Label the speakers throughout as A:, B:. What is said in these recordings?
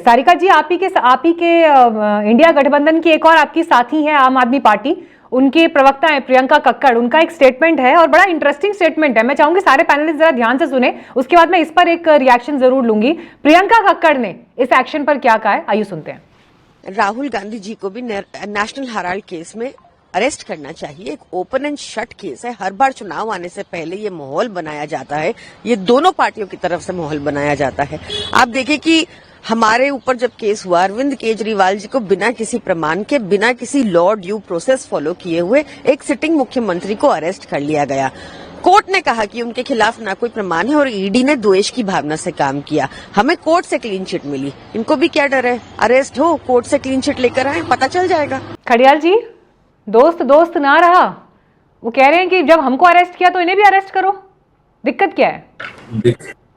A: सारिका जी, आप ही के इंडिया गठबंधन की एक और आपकी साथी है आम आदमी पार्टी, उनके प्रवक्ता है प्रियंका कक्कड़, उनका एक स्टेटमेंट है और बड़ा इंटरेस्टिंग स्टेटमेंट है। मैं चाहूंगी सारे पैनलिस्ट जरा ध्यान से सुने, उसके बाद मैं इस पर एक रिएक्शन जरूर लूंगी। प्रियंका कक्कड़ ने इस एक्शन पर क्या कहा है, आइए सुनते हैं।
B: राहुल गांधी जी को भी नेशनल हेराल्ड केस में अरेस्ट करना चाहिए। एक ओपन एंड शट केस है। हर बार चुनाव आने से पहले ये माहौल बनाया जाता है, ये दोनों पार्टियों की तरफ से माहौल बनाया जाता है। आप देखिए कि हमारे ऊपर जब केस हुआ, अरविंद केजरीवाल जी को बिना किसी प्रमाण के, बिना किसी लॉ ड्यू प्रोसेस फॉलो किए हुए एक सिटिंग मुख्यमंत्री को अरेस्ट कर लिया गया। कोर्ट ने कहा कि उनके खिलाफ ना कोई प्रमाण है और ईडी ने द्वेष की भावना से काम किया। हमें कोर्ट से क्लीन चिट मिली, इनको भी क्या डर है? अरेस्ट हो, कोर्ट से क्लीन चिट लेकर आए, पता चल जाएगा।
A: खडियाल जी, दोस्त दोस्त ना रहा, वो कह रहे हैं कि जब हमको अरेस्ट किया तो इन्हें भी अरेस्ट करो, दिक्कत क्या है?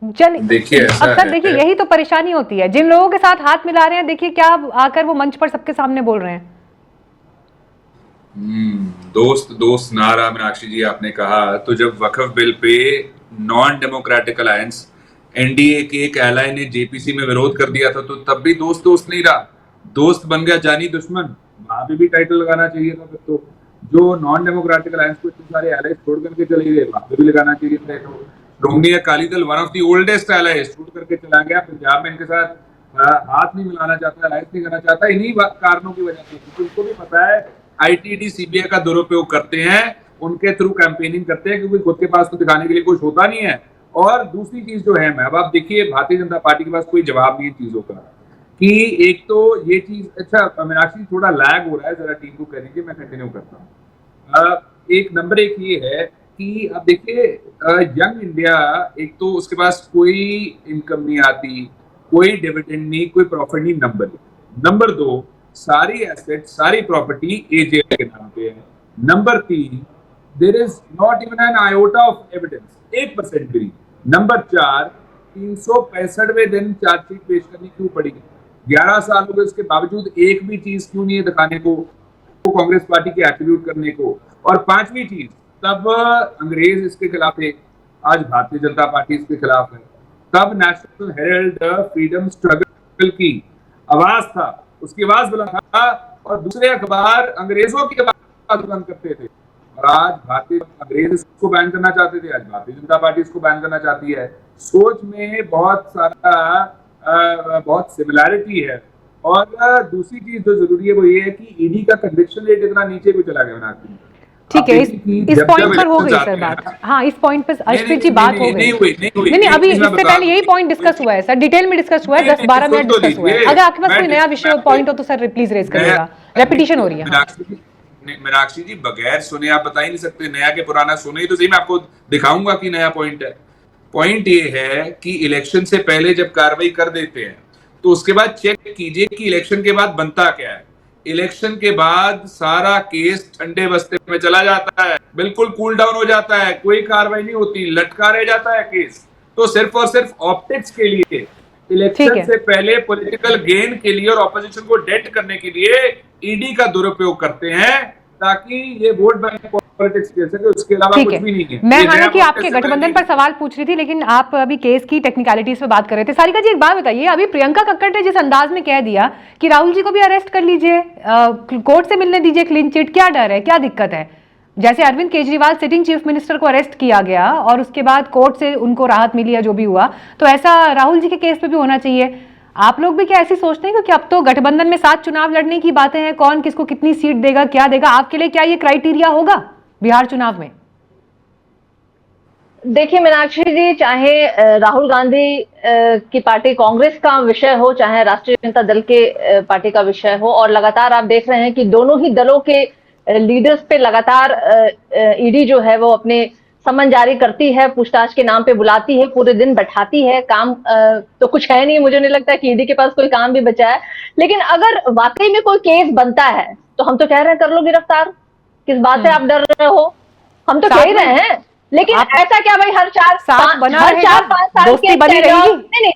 C: देखिए
A: अक्सर देखिए यही तो परेशानी होती है, जिन लोगों के साथ हाथ मिला रहे हैं, देखिए क्या आकर वो मंच पर सबके सामने बोल रहे हैं।
C: दोस्त दोस्त ना रहा, मीनाक्षी जी आपने कहा, तो जब वक्फ बिल पे नॉन डेमोक्रेटिक अलायंस एनडीए के एक एलाय ने जेपीसी में विरोध कर दिया था, तो तब भी दोस्त दोस्त नहीं रहा, दोस्त बन गया जानी दुश्मन। वहां पे भी टाइटल लगाना चाहिए था। फिर तो जो नॉन डेमोक्रेटिक अलायंस को इतने सारे एलाय छोड़ करके चले गए, वहां पे भी लगाना चाहिए था। तो Shiromani Akali Dal, one of the oldest ally, छोड़ करके चला गया। पंजाब में इनके साथ हाथ नहीं मिलाना चाहता, अलायंस नहीं करना चाहता, इन्हीं कारणों की वजह से, क्योंकि उनको भी पता है आईटीडी सीबीआई का दुरुपयोग करते हैं, उनके थ्रू कैंपेनिंग करते हैं, क्योंकि खुद के पास तो दिखाने के लिए कुछ होता नहीं है। और दूसरी चीज जो है, अब आप देखिए भारतीय जनता पार्टी के पास कोई जवाब नहीं है चीजों का, कि एक तो ये चीज, अच्छा मीनाक्षी थोड़ा लैग हो रहा है, जरा टीम को कह दीजिए, मैं कंटिन्यू करता हूँ। एक नंबर एक ये है कि अब देखिए यंग इंडिया, एक तो उसके पास कोई इनकम नहीं आती, कोई डिविडेंड नहीं, कोई प्रॉफिट नहीं, नंबर दो, सारी एसेट, सारी प्रॉपर्टी एजेएल के नाम पे है। Number 3, there is not even an iota of evidence, 1% भी। नंबर 4, 365वें दिन चार्जशीट पेश करनी क्यों पड़ी? 11 साल हो गए, उसके बावजूद एक भी चीज क्यों नहीं है दिखाने को कांग्रेस पार्टी के एट्रीब्यूट करने को? और 5वीं चीज, तब अंग्रेज इसके खिलाफ थे, आज भारतीय जनता पार्टी इसके खिलाफ है। तब नेशनल हेराल्ड फ्रीडम स्ट्रगल की आवाज था, उसकी आवाज बुलंद था, और दूसरे अखबार अंग्रेजों की आवाज बुलंद करते थे। और आज अंग्रेज इसको बैन करना चाहते थे, आज भारतीय जनता पार्टी इसको बैन करना चाहती है। सोच में बहुत सिमिलैरिटी है। और दूसरी चीज जो जरूरी है वो ये है कि ईडी का कन्विक्शन रेट इतना नीचे को चला गया।
A: ठीक है, इस पॉइंट पर हो गई सर बात। हाँ, इस पॉइंट पर अर्शप्रीत जी बात हो गई। नहीं, अभी इससे पहले यही पॉइंट डिस्कस हुआ है सर, डिटेल में डिस्कस हुआ है, 10-12 मिनट डिस्कस हुआ है। अगर आपके पास कोई नया विषय पॉइंट हो तो सर प्लीज रेज करिएगा, रेपिटेशन हो रही है।
C: मीनाक्षी जी, बगैर सुने आप बता ही नहीं सकते, नया के पुराना सुने ही तो सही, मैं आपको दिखाऊंगा कि नया पॉइंट है। पॉइंट ये है कि इलेक्शन से पहले जब कार्रवाई कर देते हैं तो उसके बाद चेक कीजिए कि इलेक्शन के बाद बनता क्या है। इलेक्शन के बाद सारा केस ठंडे बस्ते में चला जाता है, बिल्कुल कूल डाउन हो जाता है, कोई कार्रवाई नहीं होती, लटका रह जाता है केस। तो सिर्फ और सिर्फ ऑप्टिक्स के लिए, इलेक्शन से पहले पॉलिटिकल गेन के लिए और ऑपोजिशन को डेट करने के लिए ईडी का दुरुपयोग करते हैं, ताकि ये वोट बैंक पॉलिटिक्स खेल सके, उसके अलावा कुछ भी नहीं है।
A: मैं हालांकि आपके गठबंधन पर सवाल पूछ रही थी, लेकिन आप अभी केस की टेक्निकलिटीज पे बात कर रहे थे। सारिका जी, एक बात बताइए, अभी प्रियंका कक्कड़ ने जिस अंदाज में कह दिया कि राहुल जी को भी अरेस्ट कर लीजिए, कोर्ट से मिलने दीजिए क्लीन चिट, क्या डर है, क्या दिक्कत है? जैसे Arvind Kejriwal sitting chief minister को अरेस्ट किया गया और उसके बाद कोर्ट से उनको राहत मिली या जो भी हुआ, तो ऐसा राहुल जी के केस पे भी होना चाहिए। आप लोग भी क्या ऐसी सोचते हैं? क्योंकि अब तो गठबंधन में 7 चुनाव लड़ने की बातें हैं, कौन किसको कितनी सीट देगा, क्या देगा, आपके लिए क्या ये क्राइटेरिया होगा बिहार चुनाव में?
D: देखिए मीनाक्षी जी, चाहे राहुल गांधी की पार्टी कांग्रेस का विषय हो, चाहे राष्ट्रीय जनता दल के पार्टी का विषय हो, और लगातार आप देख रहे हैं कि दोनों ही दलों के लीडर्स पे लगातार ईडी जो है वो अपने समन जारी करती है, पूछताछ के नाम पे बुलाती है, पूरे दिन बैठाती है। काम तो कुछ है नहीं, मुझे नहीं लगता कि ईडी के पास कोई काम भी बचा है। लेकिन अगर वाकई में कोई केस बनता है तो हम तो कह रहे हैं कर लो गिरफ्तार, किस बात से आप डर रहे हो? हम तो कह ही रहे हैं। लेकिन ऐसा क्या भाई, हर 4-5 साल
A: दोस्ती बनी रहेगी,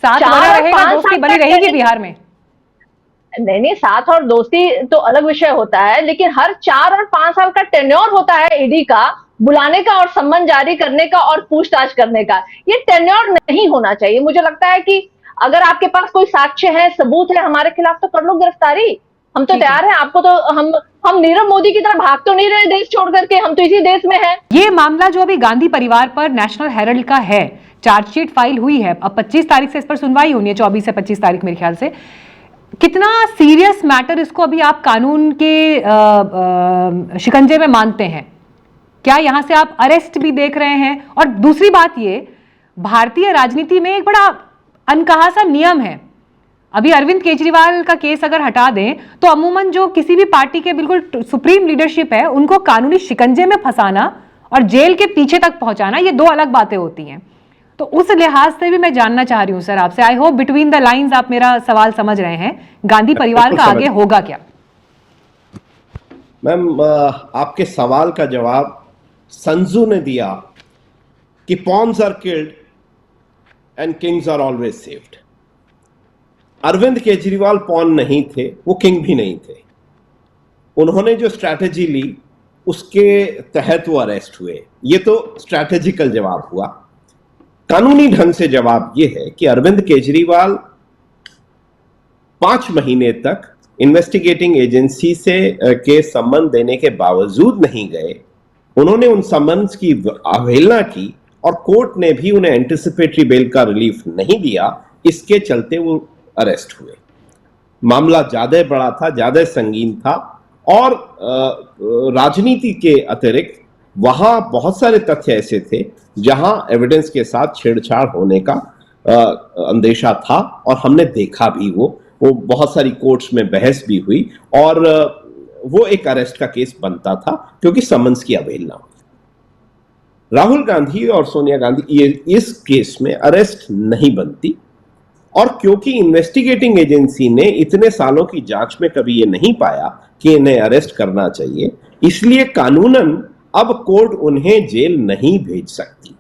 A: साथ बना रहेगा, दोस्ती बनी रहेगी बिहार में?
D: नहीं, साथ और दोस्ती तो अलग विषय होता है, लेकिन हर 4 और 5 साल का टेन्योर होता है ईडी का, बुलाने का और सम्मन जारी करने का और पूछताछ करने का। ये टेन्योर नहीं होना चाहिए। मुझे लगता है कि अगर आपके पास कोई साक्ष्य है, सबूत है हमारे खिलाफ, तो कर लो गिरफ्तारी, हम तो तैयार हैं। आपको तो हम नीरव मोदी की तरह भाग तो नहीं रहे देश छोड़ करके, हम तो इसी देश में हैं।
A: ये मामला जो अभी गांधी परिवार पर नेशनल हेराल्ड का है, चार्जशीट फाइल हुई है, अब 25 तारीख से इस पर सुनवाई होनी है, 24 से 25 तारीख मेरे ख्याल से। कितना सीरियस मैटर इसको अभी आप कानून के शिकंजे में मानते हैं? क्या यहां से आप अरेस्ट भी देख रहे हैं? और दूसरी बात, ये भारतीय राजनीति में एक बड़ा अनकहा सा नियम है, अभी अरविंद केजरीवाल का केस अगर हटा दें तो अमूमन जो किसी भी पार्टी के बिल्कुल सुप्रीम लीडरशिप है, उनको कानूनी शिकंजे में फंसाना और जेल के पीछे तक पहुंचाना, ये दो अलग बातें होती हैं। तो उस लिहाज से भी मैं जानना चाह रही हूं सर आपसे, I hope between the lines आप मेरा सवाल समझ रहे हैं, गांधी परिवार का आगे होगा क्या?
E: मैम, आपके सवाल का जवाब संजू ने दिया कि pawns are killed and kings are always saved. Arvind Kejriwal pawn नहीं थे, वो किंग भी नहीं थे। उन्होंने जो स्ट्रैटेजी ली उसके तहत वो अरेस्ट हुए। ये तो स्ट्रैटेजिकल जवाब हुआ। कानूनी ढंग से जवाब ये है कि अरविंद केजरीवाल 5 महीने तक इन्वेस्टिगेटिंग एजेंसी से के सम्मन देने के बावजूद नहीं गए। उन्होंने उन सम्मन्स की अवहेलना की और कोर्ट ने भी उन्हें एंटिसिपेटरी बेल का रिलीफ नहीं दिया। इसके चलते वो अरेस्ट हुए। मामला ज्यादा बड़ा था, ज्यादा संगीन था और राजनीति के अतिरिक्त वहां बहुत सारे तथ्य ऐसे थे जहां एविडेंस के साथ छेड़छाड़ होने का अंदेशा था और हमने देखा भी। वो बहुत सारी कोर्ट्स में बहस भी हुई और वो एक अरेस्ट का केस बनता था क्योंकि समन्स की अवहेलना हुई। राहुल गांधी और सोनिया गांधी इस केस में अरेस्ट नहीं बनती और क्योंकि इन्वेस्टिगेटिंग एजेंसी ने इतने सालों की जांच में कभी ये नहीं पाया कि इन्हें अरेस्ट करना चाहिए, इसलिए कानूनन अब कोर्ट उन्हें जेल नहीं भेज सकती।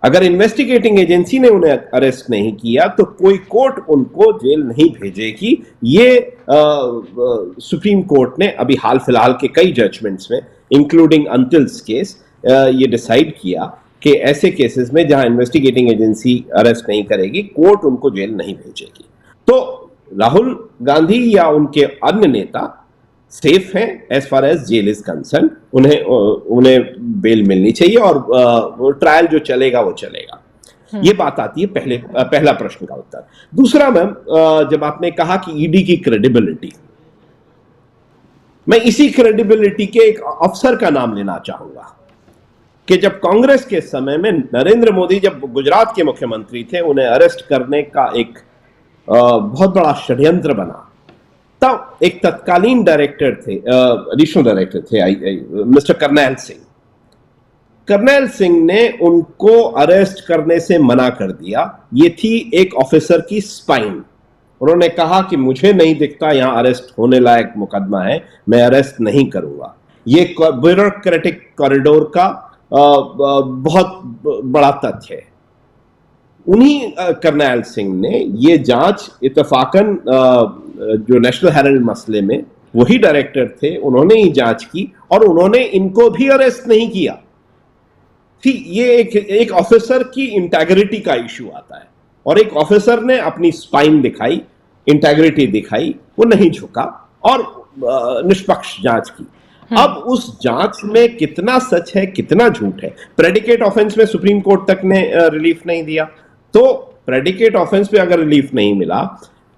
E: अगर इन्वेस्टिगेटिंग एजेंसी ने उन्हें अरेस्ट नहीं किया तो कोई कोर्ट उनको जेल नहीं भेजेगी। ये सुप्रीम कोर्ट ने अभी हाल फिलहाल के कई जजमेंट्स में, इंक्लूडिंग अंतिल्स केस, ये डिसाइड किया कि ऐसे केसेस में जहां इन्वेस्टिगेटिंग एजेंसी अरेस्ट नहीं करेगी, कोर्ट उनको जेल नहीं भेजेगी। तो राहुल गांधी या उनके अन्य नेता सेफ हैं as far as jail is concern. उन्हें बेल मिलनी चाहिए और ट्रायल जो चलेगा वो चलेगा। ये बात आती है पहला प्रश्न का उत्तर। दूसरा मैम, जब आपने कहा कि ईडी की क्रेडिबिलिटी, मैं इसी क्रेडिबिलिटी के एक अफसर का नाम लेना चाहूंगा कि जब कांग्रेस के समय में नरेंद्र मोदी जब गुजरात के मुख्यमंत्री थे, उन्हें अरेस्ट करने का एक बहुत बड़ा षड्यंत्र बना। तब एक तत्कालीन डायरेक्टर थे, एडिशनल डायरेक्टर थे मिस्टर करनैल सिंह। करनैल सिंह ने उनको अरेस्ट करने से मना कर दिया। ये थी एक ऑफिसर की स्पाइन। उन्होंने कहा कि मुझे नहीं दिखता यहां अरेस्ट होने लायक मुकदमा है, मैं अरेस्ट नहीं करूंगा। ये ब्यूरोक्रेटिक कॉरिडोर का बहुत बड़ा तथ्य है। उन्हीं करनैल सिंह ने ये जांच इत्तेफाकन जो नेशनल हेराल्ड मसले में वही डायरेक्टर थे, उन्होंने ही जांच की और उन्होंने इनको भी अरेस्ट नहीं किया। ठीक, ये एक ऑफिसर की इंटेग्रिटी का इश्यू आता है और एक ऑफिसर ने अपनी स्पाइन दिखाई, इंटेग्रिटी दिखाई, वो नहीं झुका और निष्पक्ष जांच की। अब उस जांच में कितना सच है कितना झूठ है, प्रेडिकेट ऑफेंस में सुप्रीम कोर्ट तक ने रिलीफ नहीं दिया। तो प्रेडिकेट ऑफेंस पे अगर रिलीफ नहीं मिला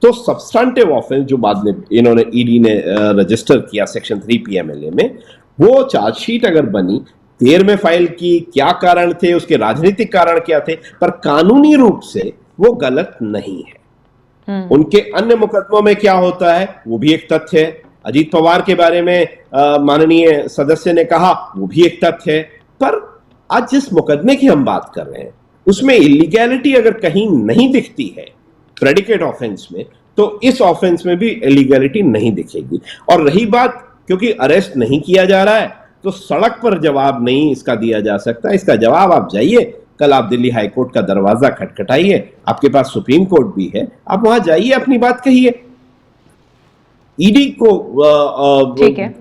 E: तो सब्सटेंटिव ऑफेंस जो बाद में इन्होंने ईडी ने रजिस्टर किया सेक्शन 3 PMLA में, वो चार्जशीट अगर बनी, देर में फाइल की, क्या कारण थे, उसके राजनीतिक कारण क्या थे, पर कानूनी रूप से वो गलत नहीं है। उनके अन्य मुकदमों में क्या होता है वो भी एक तथ्य है। अजीत पवार के बारे में माननीय सदस्य ने कहा, वो भी एक तथ्य है। पर आज जिस मुकदमे की हम बात कर रहे हैं उसमें इलीगैलिटी अगर कहीं नहीं दिखती है प्रेडिकेट ऑफेंस में, तो इस ऑफेंस में भी इलीगैलिटी नहीं दिखेगी। और रही बात, क्योंकि अरेस्ट नहीं किया जा रहा है तो सड़क पर जवाब नहीं इसका दिया जा सकता। इसका जवाब आप जाइए, कल आप दिल्ली हाई कोर्ट का दरवाजा खटखटाइए, आपके पास सुप्रीम कोर्ट भी है, आप वहां जाइए, अपनी बात कहिए। ईडी को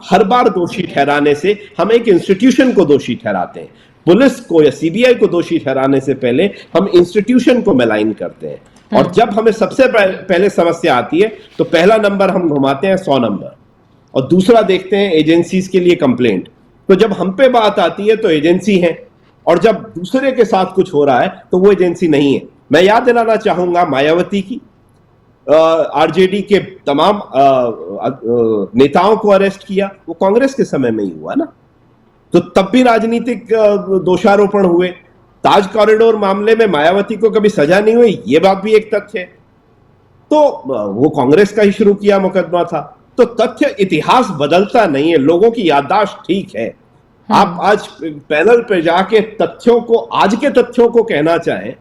E: हर बार दोषी ठहराने से हम एक इंस्टीट्यूशन को दोषी ठहराते हैं। पुलिस को या सीबीआई को दोषी ठहराने से पहले हम इंस्टीट्यूशन को मैलाइन करते हैं। और जब हमें सबसे पहले समस्या आती है तो पहला नंबर हम घुमाते हैं 100 नंबर और दूसरा देखते हैं एजेंसीज के लिए कंप्लेंट। तो जब हम पे बात आती है तो एजेंसी है, और जब दूसरे के साथ कुछ हो रहा है तो वो एजेंसी नहीं है। मैं याद दिलाना चाहूंगा मायावती की, आरजेडी के तमाम नेताओं को अरेस्ट किया, वो कांग्रेस के समय में ही हुआ ना, तो तब भी राजनीतिक दोषारोपण हुए। ताज कॉरिडोर मामले में मायावती को कभी सजा नहीं हुई, ये बात भी एक तथ्य है। तो वो कांग्रेस का ही शुरू किया मुकदमा था। तो तथ्य, इतिहास बदलता नहीं है, लोगों की याददाश्त ठीक है। आप आज पैनल पे जाके तथ्यों को, आज के तथ्यों को कहना चाहें,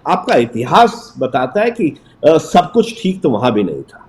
E: आपका इतिहास बताता है कि सब कुछ ठीक तो वहां भी नहीं था।